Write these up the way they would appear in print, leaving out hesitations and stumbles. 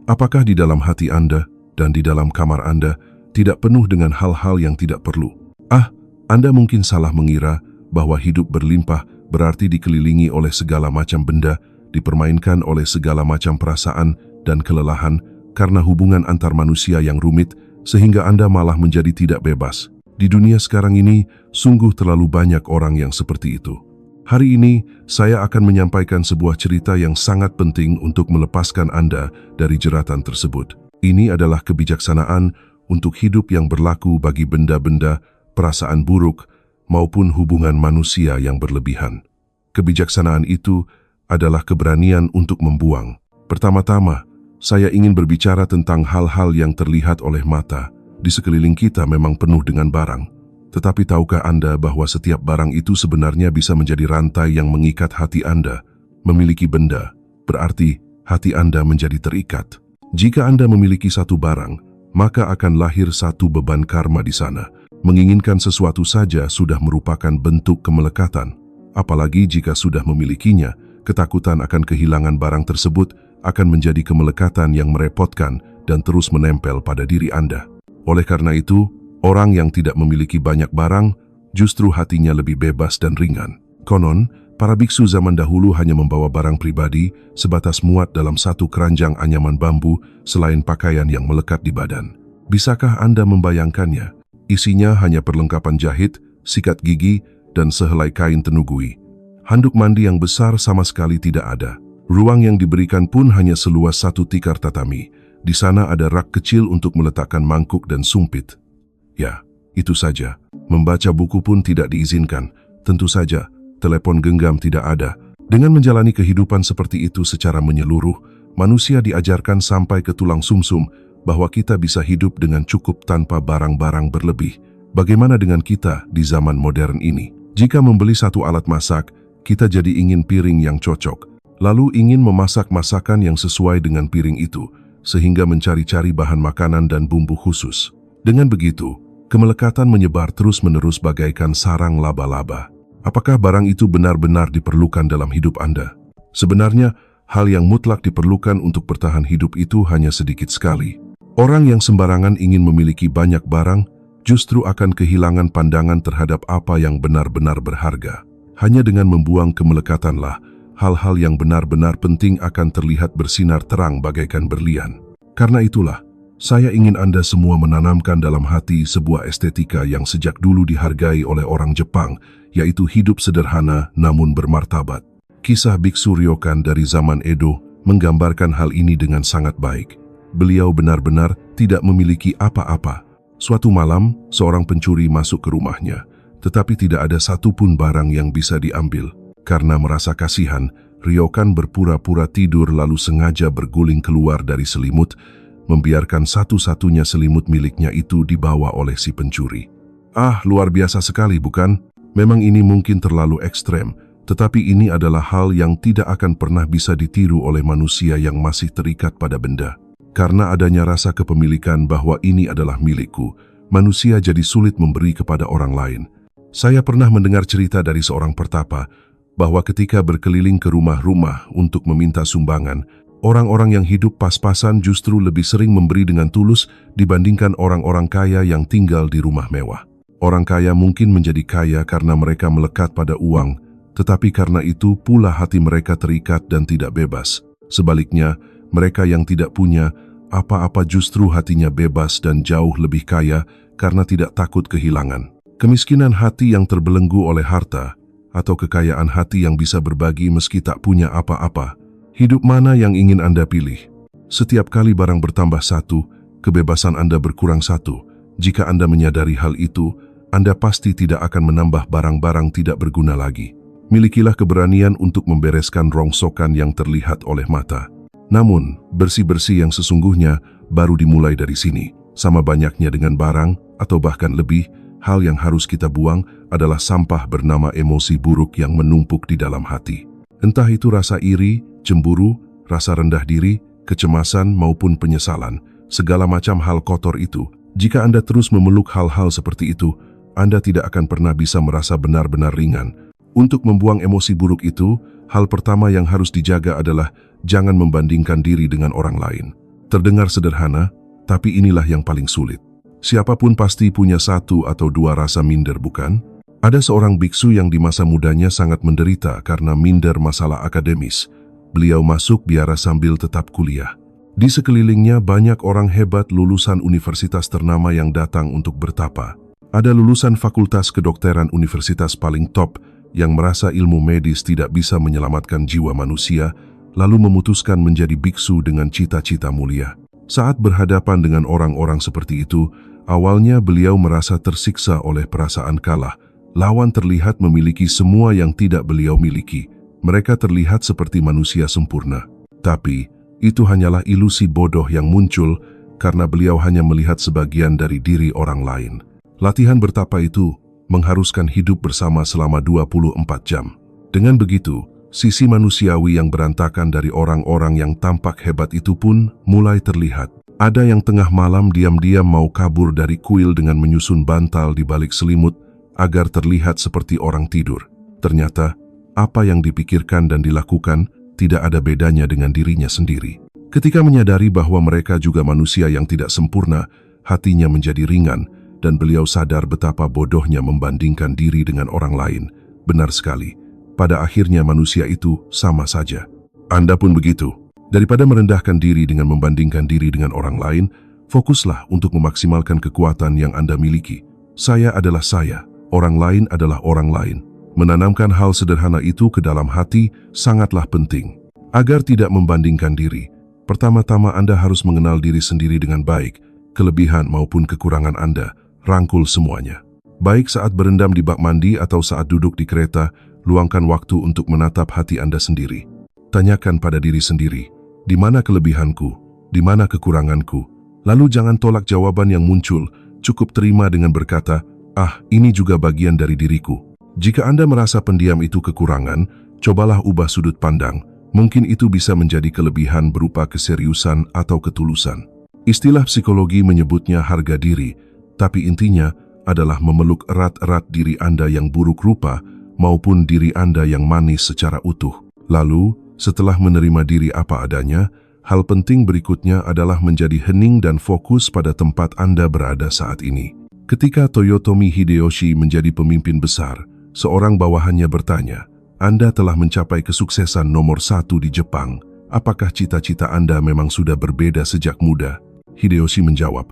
Apakah di dalam hati Anda dan di dalam kamar Anda tidak penuh dengan hal-hal yang tidak perlu? Anda mungkin salah mengira bahwa hidup berlimpah berarti dikelilingi oleh segala macam benda, dipermainkan oleh segala macam perasaan dan kelelahan karena hubungan antar manusia yang rumit, sehingga Anda malah menjadi tidak bebas. Di dunia sekarang ini, sungguh terlalu banyak orang yang seperti itu. Hari ini, saya akan menyampaikan sebuah cerita yang sangat penting untuk melepaskan Anda dari jeratan tersebut. Ini adalah kebijaksanaan untuk hidup yang berlaku bagi benda-benda, perasaan buruk, maupun hubungan manusia yang berlebihan. Kebijaksanaan itu adalah keberanian untuk membuang. Pertama-tama, saya ingin berbicara tentang hal-hal yang terlihat oleh mata. Di sekeliling kita memang penuh dengan barang. Tetapi tahukah Anda bahwa setiap barang itu sebenarnya bisa menjadi rantai yang mengikat hati Anda? Memiliki benda, berarti hati Anda menjadi terikat. Jika Anda memiliki satu barang, maka akan lahir satu beban karma di sana. Menginginkan sesuatu saja sudah merupakan bentuk kemelekatan. Apalagi jika sudah memilikinya, ketakutan akan kehilangan barang tersebut akan menjadi kemelekatan yang merepotkan dan terus menempel pada diri Anda. Oleh karena itu, orang yang tidak memiliki banyak barang, justru hatinya lebih bebas dan ringan. Konon, para biksu zaman dahulu hanya membawa barang pribadi sebatas muat dalam satu keranjang anyaman bambu selain pakaian yang melekat di badan. Bisakah Anda membayangkannya? Isinya hanya perlengkapan jahit, sikat gigi, dan sehelai kain tenugui. Handuk mandi yang besar sama sekali tidak ada. Ruang yang diberikan pun hanya seluas satu tikar tatami. Di sana ada rak kecil untuk meletakkan mangkuk dan sumpit. Ya, itu saja. Membaca buku pun tidak diizinkan. Tentu saja, telepon genggam tidak ada. Dengan menjalani kehidupan seperti itu secara menyeluruh, manusia diajarkan sampai ke tulang sumsum bahwa kita bisa hidup dengan cukup tanpa barang-barang berlebih. Bagaimana dengan kita di zaman modern ini? Jika membeli satu alat masak, kita jadi ingin piring yang cocok, lalu ingin memasak masakan yang sesuai dengan piring itu, sehingga mencari-cari bahan makanan dan bumbu khusus. Dengan begitu, kemelekatan menyebar terus-menerus bagaikan sarang laba-laba. Apakah barang itu benar-benar diperlukan dalam hidup Anda? Sebenarnya, hal yang mutlak diperlukan untuk bertahan hidup itu hanya sedikit sekali. Orang yang sembarangan ingin memiliki banyak barang, justru akan kehilangan pandangan terhadap apa yang benar-benar berharga. Hanya dengan membuang kemelekatanlah, hal-hal yang benar-benar penting akan terlihat bersinar terang bagaikan berlian. Karena itulah, saya ingin Anda semua menanamkan dalam hati sebuah estetika yang sejak dulu dihargai oleh orang Jepang, yaitu hidup sederhana namun bermartabat. Kisah Biksu Ryokan dari zaman Edo menggambarkan hal ini dengan sangat baik. Beliau benar-benar tidak memiliki apa-apa. Suatu malam, seorang pencuri masuk ke rumahnya, tetapi tidak ada satupun barang yang bisa diambil. Karena merasa kasihan, Ryokan berpura-pura tidur lalu sengaja berguling keluar dari selimut, membiarkan satu-satunya selimut miliknya itu dibawa oleh si pencuri. Luar biasa sekali bukan? Memang ini mungkin terlalu ekstrem, tetapi ini adalah hal yang tidak akan pernah bisa ditiru oleh manusia yang masih terikat pada benda. Karena adanya rasa kepemilikan bahwa ini adalah milikku, manusia jadi sulit memberi kepada orang lain. Saya pernah mendengar cerita dari seorang pertapa, bahwa ketika berkeliling ke rumah-rumah untuk meminta sumbangan, orang-orang yang hidup pas-pasan justru lebih sering memberi dengan tulus dibandingkan orang-orang kaya yang tinggal di rumah mewah. Orang kaya mungkin menjadi kaya karena mereka melekat pada uang, tetapi karena itu pula hati mereka terikat dan tidak bebas. Sebaliknya, mereka yang tidak punya apa-apa justru hatinya bebas dan jauh lebih kaya karena tidak takut kehilangan. Kemiskinan hati yang terbelenggu oleh harta, atau kekayaan hati yang bisa berbagi meski tak punya apa-apa. Hidup mana yang ingin Anda pilih? Setiap kali barang bertambah satu, kebebasan Anda berkurang satu. Jika Anda menyadari hal itu, Anda pasti tidak akan menambah barang-barang tidak berguna lagi. Milikilah keberanian untuk membereskan rongsokan yang terlihat oleh mata. Namun, bersih-bersih yang sesungguhnya baru dimulai dari sini. Sama banyaknya dengan barang, atau bahkan lebih, hal yang harus kita buang adalah sampah bernama emosi buruk yang menumpuk di dalam hati. Entah itu rasa iri, cemburu, rasa rendah diri, kecemasan maupun penyesalan, segala macam hal kotor itu. Jika Anda terus memeluk hal-hal seperti itu, Anda tidak akan pernah bisa merasa benar-benar ringan. Untuk membuang emosi buruk itu, hal pertama yang harus dijaga adalah jangan membandingkan diri dengan orang lain. Terdengar sederhana, tapi inilah yang paling sulit. Siapapun pasti punya satu atau dua rasa minder, bukan? Ada seorang biksu yang di masa mudanya sangat menderita karena minder masalah akademis. Beliau masuk biara sambil tetap kuliah. Di sekelilingnya banyak orang hebat lulusan universitas ternama yang datang untuk bertapa. Ada lulusan fakultas kedokteran universitas paling top yang merasa ilmu medis tidak bisa menyelamatkan jiwa manusia, lalu memutuskan menjadi biksu dengan cita-cita mulia. Saat berhadapan dengan orang-orang seperti itu, awalnya beliau merasa tersiksa oleh perasaan kalah. Lawan terlihat memiliki semua yang tidak beliau miliki. Mereka terlihat seperti manusia sempurna. Tapi, itu hanyalah ilusi bodoh yang muncul karena beliau hanya melihat sebagian dari diri orang lain. Latihan bertapa itu mengharuskan hidup bersama selama 24 jam. Dengan begitu, sisi manusiawi yang berantakan dari orang-orang yang tampak hebat itu pun mulai terlihat. Ada yang tengah malam diam-diam mau kabur dari kuil dengan menyusun bantal di balik selimut agar terlihat seperti orang tidur. Ternyata, apa yang dipikirkan dan dilakukan tidak ada bedanya dengan dirinya sendiri. Ketika menyadari bahwa mereka juga manusia yang tidak sempurna, hatinya menjadi ringan dan beliau sadar betapa bodohnya membandingkan diri dengan orang lain. Benar sekali, pada akhirnya manusia itu sama saja. Anda pun begitu. Daripada merendahkan diri dengan membandingkan diri dengan orang lain, fokuslah untuk memaksimalkan kekuatan yang Anda miliki. Saya adalah saya, orang lain adalah orang lain. Menanamkan hal sederhana itu ke dalam hati sangatlah penting. Agar tidak membandingkan diri, pertama-tama Anda harus mengenal diri sendiri dengan baik, kelebihan maupun kekurangan Anda. Rangkul semuanya. Baik saat berendam di bak mandi atau saat duduk di kereta, luangkan waktu untuk menatap hati Anda sendiri. Tanyakan pada diri sendiri, di mana kelebihanku, di mana kekuranganku. Lalu jangan tolak jawaban yang muncul, cukup terima dengan berkata, ini juga bagian dari diriku. Jika Anda merasa pendiam itu kekurangan, cobalah ubah sudut pandang. Mungkin itu bisa menjadi kelebihan berupa keseriusan atau ketulusan. Istilah psikologi menyebutnya harga diri, tapi intinya adalah memeluk erat-erat diri Anda yang buruk rupa maupun diri Anda yang manis secara utuh. Lalu, setelah menerima diri apa adanya, hal penting berikutnya adalah menjadi hening dan fokus pada tempat Anda berada saat ini. Ketika Toyotomi Hideyoshi menjadi pemimpin besar, seorang bawahannya bertanya, Anda telah mencapai kesuksesan nomor 1 di Jepang. Apakah cita-cita Anda memang sudah berbeda sejak muda? Hideyoshi menjawab,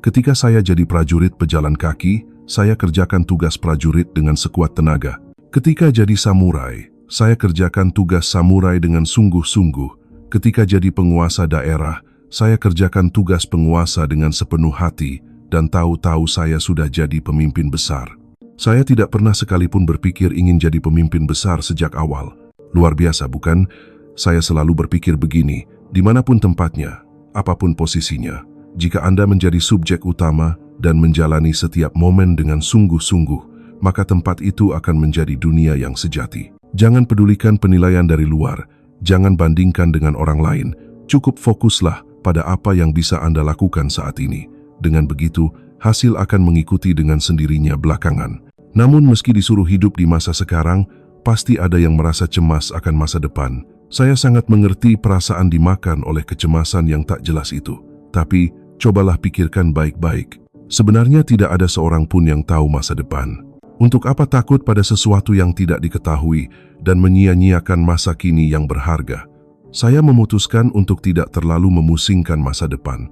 ketika saya jadi prajurit pejalan kaki, saya kerjakan tugas prajurit dengan sekuat tenaga. Ketika jadi samurai, saya kerjakan tugas samurai dengan sungguh-sungguh. Ketika jadi penguasa daerah, saya kerjakan tugas penguasa dengan sepenuh hati, dan tahu-tahu saya sudah jadi pemimpin besar. Saya tidak pernah sekalipun berpikir ingin jadi pemimpin besar sejak awal. Luar biasa, bukan? Saya selalu berpikir begini, dimanapun tempatnya, apapun posisinya, jika Anda menjadi subjek utama dan menjalani setiap momen dengan sungguh-sungguh, maka tempat itu akan menjadi dunia yang sejati. Jangan pedulikan penilaian dari luar, jangan bandingkan dengan orang lain, cukup fokuslah pada apa yang bisa Anda lakukan saat ini. Dengan begitu, hasil akan mengikuti dengan sendirinya belakangan. Namun meski disuruh hidup di masa sekarang, pasti ada yang merasa cemas akan masa depan. Saya sangat mengerti perasaan dimakan oleh kecemasan yang tak jelas itu. Tapi, cobalah pikirkan baik-baik. Sebenarnya tidak ada seorang pun yang tahu masa depan. Untuk apa takut pada sesuatu yang tidak diketahui dan menyia-nyiakan masa kini yang berharga? Saya memutuskan untuk tidak terlalu memusingkan masa depan.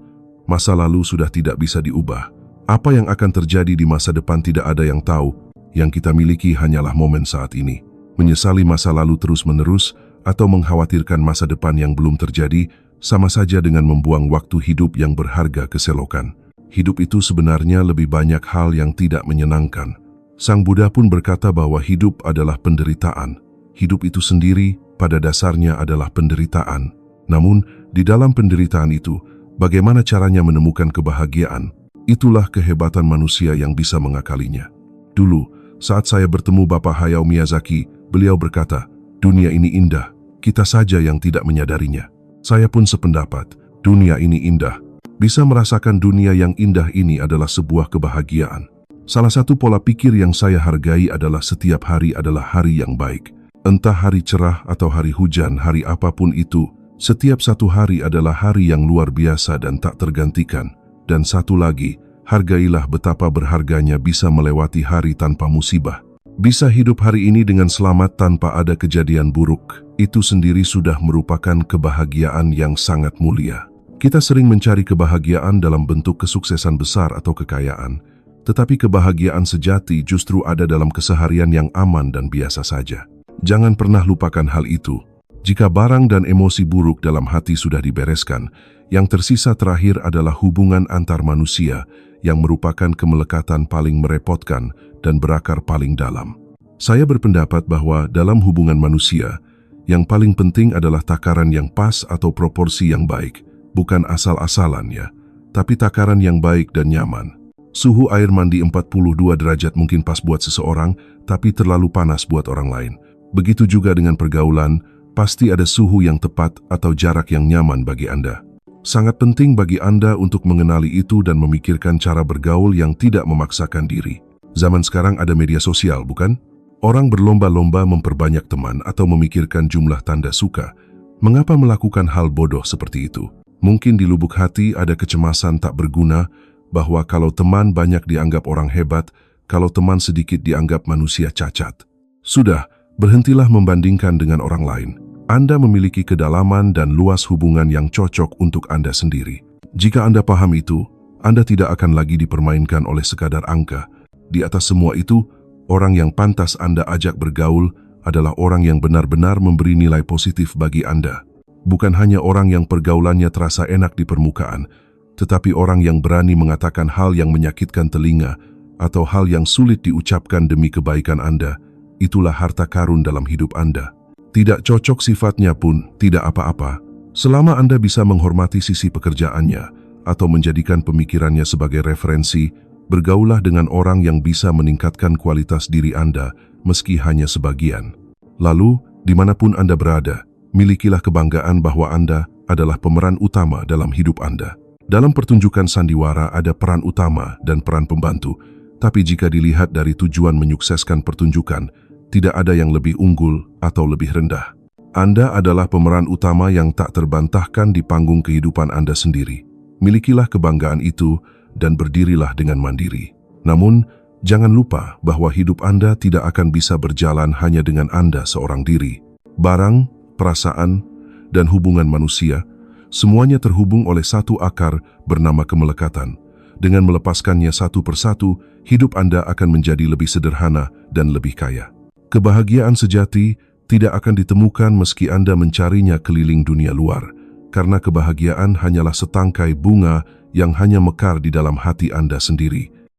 Masa lalu sudah tidak bisa diubah. Apa yang akan terjadi di masa depan tidak ada yang tahu. Yang kita miliki hanyalah momen saat ini. Menyesali masa lalu terus-menerus atau mengkhawatirkan masa depan yang belum terjadi sama saja dengan membuang waktu hidup yang berharga keselokan. Hidup itu sebenarnya lebih banyak hal yang tidak menyenangkan. Sang Buddha pun berkata bahwa hidup adalah penderitaan. Hidup itu sendiri pada dasarnya adalah penderitaan. Namun, di dalam penderitaan itu, bagaimana caranya menemukan kebahagiaan? Itulah kehebatan manusia yang bisa mengakalinya. Dulu, saat saya bertemu Bapak Hayao Miyazaki, beliau berkata, dunia ini indah, kita saja yang tidak menyadarinya. Saya pun sependapat, dunia ini indah. Bisa merasakan dunia yang indah ini adalah sebuah kebahagiaan. Salah satu pola pikir yang saya hargai adalah setiap hari adalah hari yang baik. Entah hari cerah atau hari hujan, hari apapun itu, Setiap satu hari adalah hari yang luar biasa dan tak tergantikan. Dan satu lagi, hargailah betapa berharganya bisa melewati hari tanpa musibah. Bisa hidup hari ini dengan selamat tanpa ada kejadian buruk, itu sendiri sudah merupakan kebahagiaan yang sangat mulia. Kita sering mencari kebahagiaan dalam bentuk kesuksesan besar atau kekayaan, tetapi kebahagiaan sejati justru ada dalam keseharian yang aman dan biasa saja. Jangan pernah lupakan hal itu. Jika barang dan emosi buruk dalam hati sudah dibereskan, yang tersisa terakhir adalah hubungan antar manusia yang merupakan kemelekatan paling merepotkan dan berakar paling dalam. Saya berpendapat bahwa dalam hubungan manusia, yang paling penting adalah takaran yang pas atau proporsi yang baik, bukan asal-asalan ya, tapi takaran yang baik dan nyaman. Suhu air mandi 42 derajat mungkin pas buat seseorang, tapi terlalu panas buat orang lain. Begitu juga dengan pergaulan, pasti ada suhu yang tepat atau jarak yang nyaman bagi Anda. Sangat penting bagi Anda untuk mengenali itu dan memikirkan cara bergaul yang tidak memaksakan diri. Zaman sekarang ada media sosial, bukan? Orang berlomba-lomba memperbanyak teman atau memikirkan jumlah tanda suka. Mengapa melakukan hal bodoh seperti itu? Mungkin di lubuk hati ada kecemasan tak berguna bahwa kalau teman banyak dianggap orang hebat, kalau teman sedikit dianggap manusia cacat. Sudah, berhentilah membandingkan dengan orang lain. Anda memiliki kedalaman dan luas hubungan yang cocok untuk Anda sendiri. Jika Anda paham itu, Anda tidak akan lagi dipermainkan oleh sekadar angka. Di atas semua itu, orang yang pantas Anda ajak bergaul adalah orang yang benar-benar memberi nilai positif bagi Anda. Bukan hanya orang yang pergaulannya terasa enak di permukaan, tetapi orang yang berani mengatakan hal yang menyakitkan telinga atau hal yang sulit diucapkan demi kebaikan Anda. Itulah harta karun dalam hidup Anda. Tidak cocok sifatnya pun tidak apa-apa, selama Anda bisa menghormati sisi pekerjaannya atau menjadikan pemikirannya sebagai referensi. Bergaulah dengan orang yang bisa meningkatkan kualitas diri Anda meski hanya sebagian. Lalu, dimanapun Anda berada, milikilah kebanggaan bahwa Anda adalah pemeran utama dalam hidup Anda. Dalam pertunjukan sandiwara ada peran utama dan peran pembantu, tapi jika dilihat dari tujuan menyukseskan pertunjukan, tidak ada yang lebih unggul atau lebih rendah. Anda adalah pemeran utama yang tak terbantahkan di panggung kehidupan Anda sendiri. Milikilah kebanggaan itu dan berdirilah dengan mandiri. Namun, jangan lupa bahwa hidup Anda tidak akan bisa berjalan hanya dengan Anda seorang diri. Barang, perasaan, dan hubungan manusia, semuanya terhubung oleh satu akar bernama kemelekatan. Dengan melepaskannya satu persatu, hidup Anda akan menjadi lebih sederhana dan lebih kaya. Kebahagiaan sejati tidak akan ditemukan meski Anda mencarinya keliling dunia luar, karena kebahagiaan hanyalah setangkai bunga yang hanya mekar di dalam hati Anda sendiri.